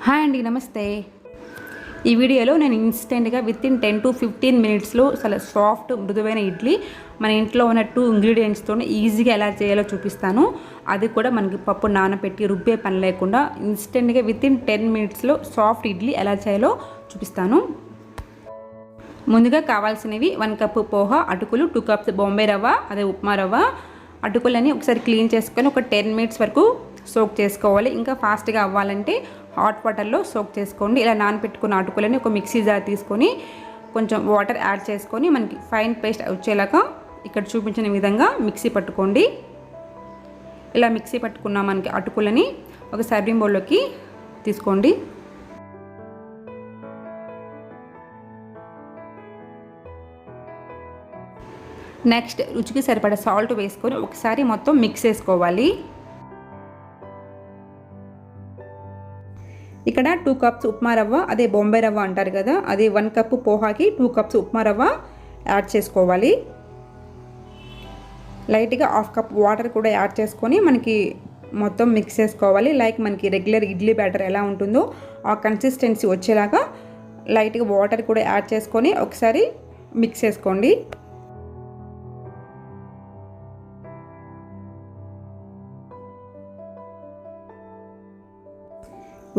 Hi అండి, నమస్తే. ఈ వీడియోలో నేను ఇన్స్టెంట్గా వితిన్ 10 to 15 మినిట్స్లో చాలా సాఫ్ట్ మృదువైన ఇడ్లీ మన ఇంట్లో ఉన్న 2 ఇంగ్రీడియంట్స్తో ఈజీగా ఎలా చేయాలో చూపిస్తాను. అది కూడా మనకి పప్పు నానబెట్టి రుబ్బే పని లేకుండా ఇన్స్టెంట్గా వితిన్ 10 మినిట్స్లో సాఫ్ట్ ఇడ్లీ ఎలా చేయాలో చూపిస్తాను. ముందుగా కావాల్సినవి 1 కప్పు పోహా అటుకులు, 2 కప్స్ బాంబే రవ్వ, అదే ఉప్మా రవ్వ. అటుకులని ఒకసారి క్లీన్ చేసుకొని ఒక 10 మినిట్స్ వరకు సోక్ చేసుకోవాలి. ఇంకా ఫాస్ట్గా అవ్వాలంటే హాట్ వాటర్లో సోక్ చేసుకోండి. ఇలా నానబెట్టుకున్న అటుకులని ఒక మిక్సీ జార్ తీసుకొని కొంచెం వాటర్ యాడ్ చేసుకొని మనకి ఫైన్ పేస్ట్ వచ్చేలాగా ఇక్కడ చూపించిన విధంగా మిక్సీ పట్టుకోండి. ఇలా మిక్సీ పట్టుకున్న మనకి అటుకులని ఒక సర్వింగ్ బౌల్లోకి తీసుకోండి. నెక్స్ట్ రుచికి సరిపడా సాల్ట్ వేసుకొని ఒకసారి మొత్తం మిక్స్ చేసుకోవాలి. ఇక్కడ 2 కప్స్ ఉప్మా రవ్వ, అదే బాంబే రవ్వ అంటారు కదా, అదే 1 కప్పు పోహాకి 2 కప్స్ ఉప్మా రవ్వ యాడ్ చేసుకోవాలి. లైట్గా 1/2 కప్ వాటర్ కూడా యాడ్ చేసుకొని మనకి మొత్తం మిక్స్ చేసుకోవాలి. లైక్ మనకి రెగ్యులర్ ఇడ్లీ బ్యాటర్ ఎలా ఉంటుందో ఆ కన్సిస్టెన్సీ వచ్చేలాగా లైట్గా వాటర్ కూడా యాడ్ చేసుకొని ఒకసారి మిక్స్ చేసుకోండి.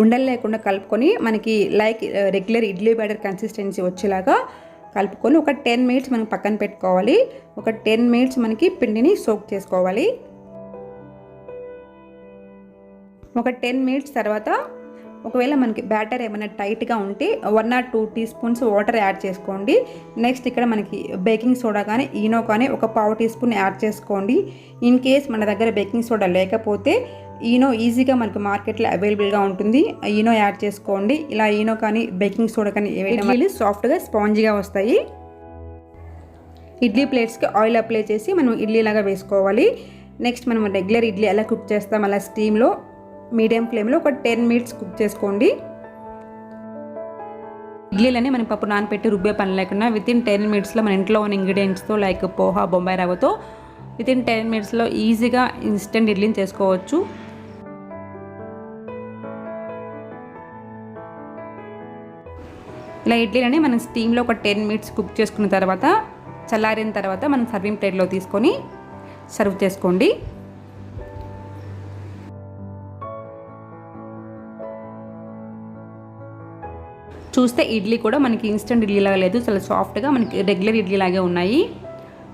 ఉండలు లేకుండా కలుపుకొని మనకి like regular idli batter consistency వచ్చేలాగా కలుపుకొని ఒక 10 మినిట్స్ మనం పక్కన పెట్టుకోవాలి. ఒక 10 మినిట్స్ మనకి పిండిని సోక్ చేసుకోవాలి. ఒక 10 మినిట్స్ తర్వాత ఒకవేళ మనకి బ్యాటర్ ఏమైనా టైట్గా ఉంటే 1 or 2 tea spoons water add చేసుకోండి. నెక్స్ట్ ఇక్కడ మనకి బేకింగ్ సోడా కానీ ఈనో కానీ ఒక 1/2 టీ స్పూన్ యాడ్ చేసుకోండి. ఇన్ కేస్ మన దగ్గర బేకింగ్ సోడా లేకపోతే ఈనో ఈజీగా మనకు మార్కెట్లో అవైలబుల్గా ఉంటుంది, ఈనో యాడ్ చేసుకోండి. ఇలా ఈనో కానీ బేకింగ్ సోడా కానీ ఇడ్లీలు సాఫ్ట్గా స్పాంజీగా వస్తాయి. ఇడ్లీ ప్లేట్స్కి ఆయిల్ అప్లై చేసి మనం ఇడ్లీలాగా వేసుకోవాలి. నెక్స్ట్ మనం రెగ్యులర్ ఇడ్లీ ఎలా కుక్ చేస్తాం అలా స్టీమ్లో మీడియం ఫ్లేమ్లో ఒక 10 మినిట్స్ కుక్ చేసుకోండి. ఇడ్లీలని మనం పప్పు నానపెట్టి రుబ్బే పని లేకుండా వితిన్ 10 మినిట్స్లో మన ఇంట్లో ఉన్న ఇంగ్రీడియంట్స్తో లైక్ పోహా బొంబాయి రవ్వతో వితిన్ 10 మినిట్స్లో ఈజీగా ఇన్స్టెంట్ ఇడ్లీని చేసుకోవచ్చు. ఇలా ఇడ్లీలని మనం స్టీమ్లో ఒక 10 మినిట్స్ కుక్ చేసుకున్న తర్వాత చల్లారిన తర్వాత మనం సర్వింగ్ ప్లేట్లో తీసుకొని సర్వ్ చేసుకోండి. చూస్తే ఇడ్లీ కూడా మనకి ఇన్స్టెంట్ ఇడ్లీ లాగా లేదు, చాలా సాఫ్ట్గా మనకి రెగ్యులర్ ఇడ్లీ లాగే ఉన్నాయి.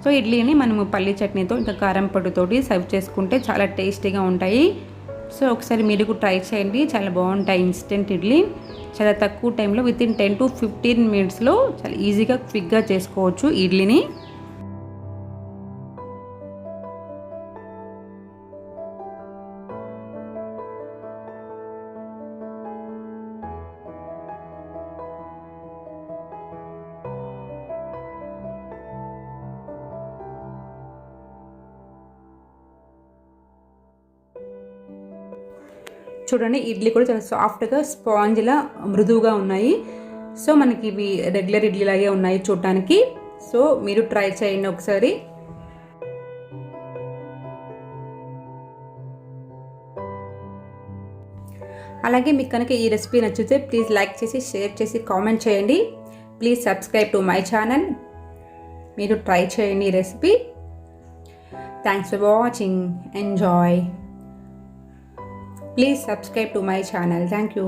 సో ఇడ్లీని మనము పల్లి చట్నీతో ఇంకా కారం పొడితోటి సర్వ్ చేసుకుంటే చాలా టేస్టీగా ఉంటాయి. సో ఒకసారి మీరు కూడా ట్రై చేయండి, చాలా బాగుంటాయి ఇన్స్టెంట్ ఇడ్లీ. చాలా తక్కువ టైంలో వితిన్ 10 to 15 మినిట్స్లో చాలా ఈజీగా క్విక్గా చేసుకోవచ్చు ఇడ్లీని. చూడండి, ఇడ్లీ కూడా చాలా సాఫ్ట్గా స్పాంజ్లా మృదువుగా ఉన్నాయి. సో మనకి ఇవి రెగ్యులర్ ఇడ్లీ లాగే ఉన్నాయి చూడటానికి. సో మీరు ట్రై చేయండి ఒకసారి. అలాగే మీకు కనుక ఈ రెసిపీ నచ్చితే ప్లీజ్ లైక్ చేసి షేర్ చేసి కామెంట్ చేయండి. Please subscribe to my channel. మీరు ట్రై చేయండి ఈ recipe. Thanks for watching. Enjoy. Please subscribe to my channel. Thank you.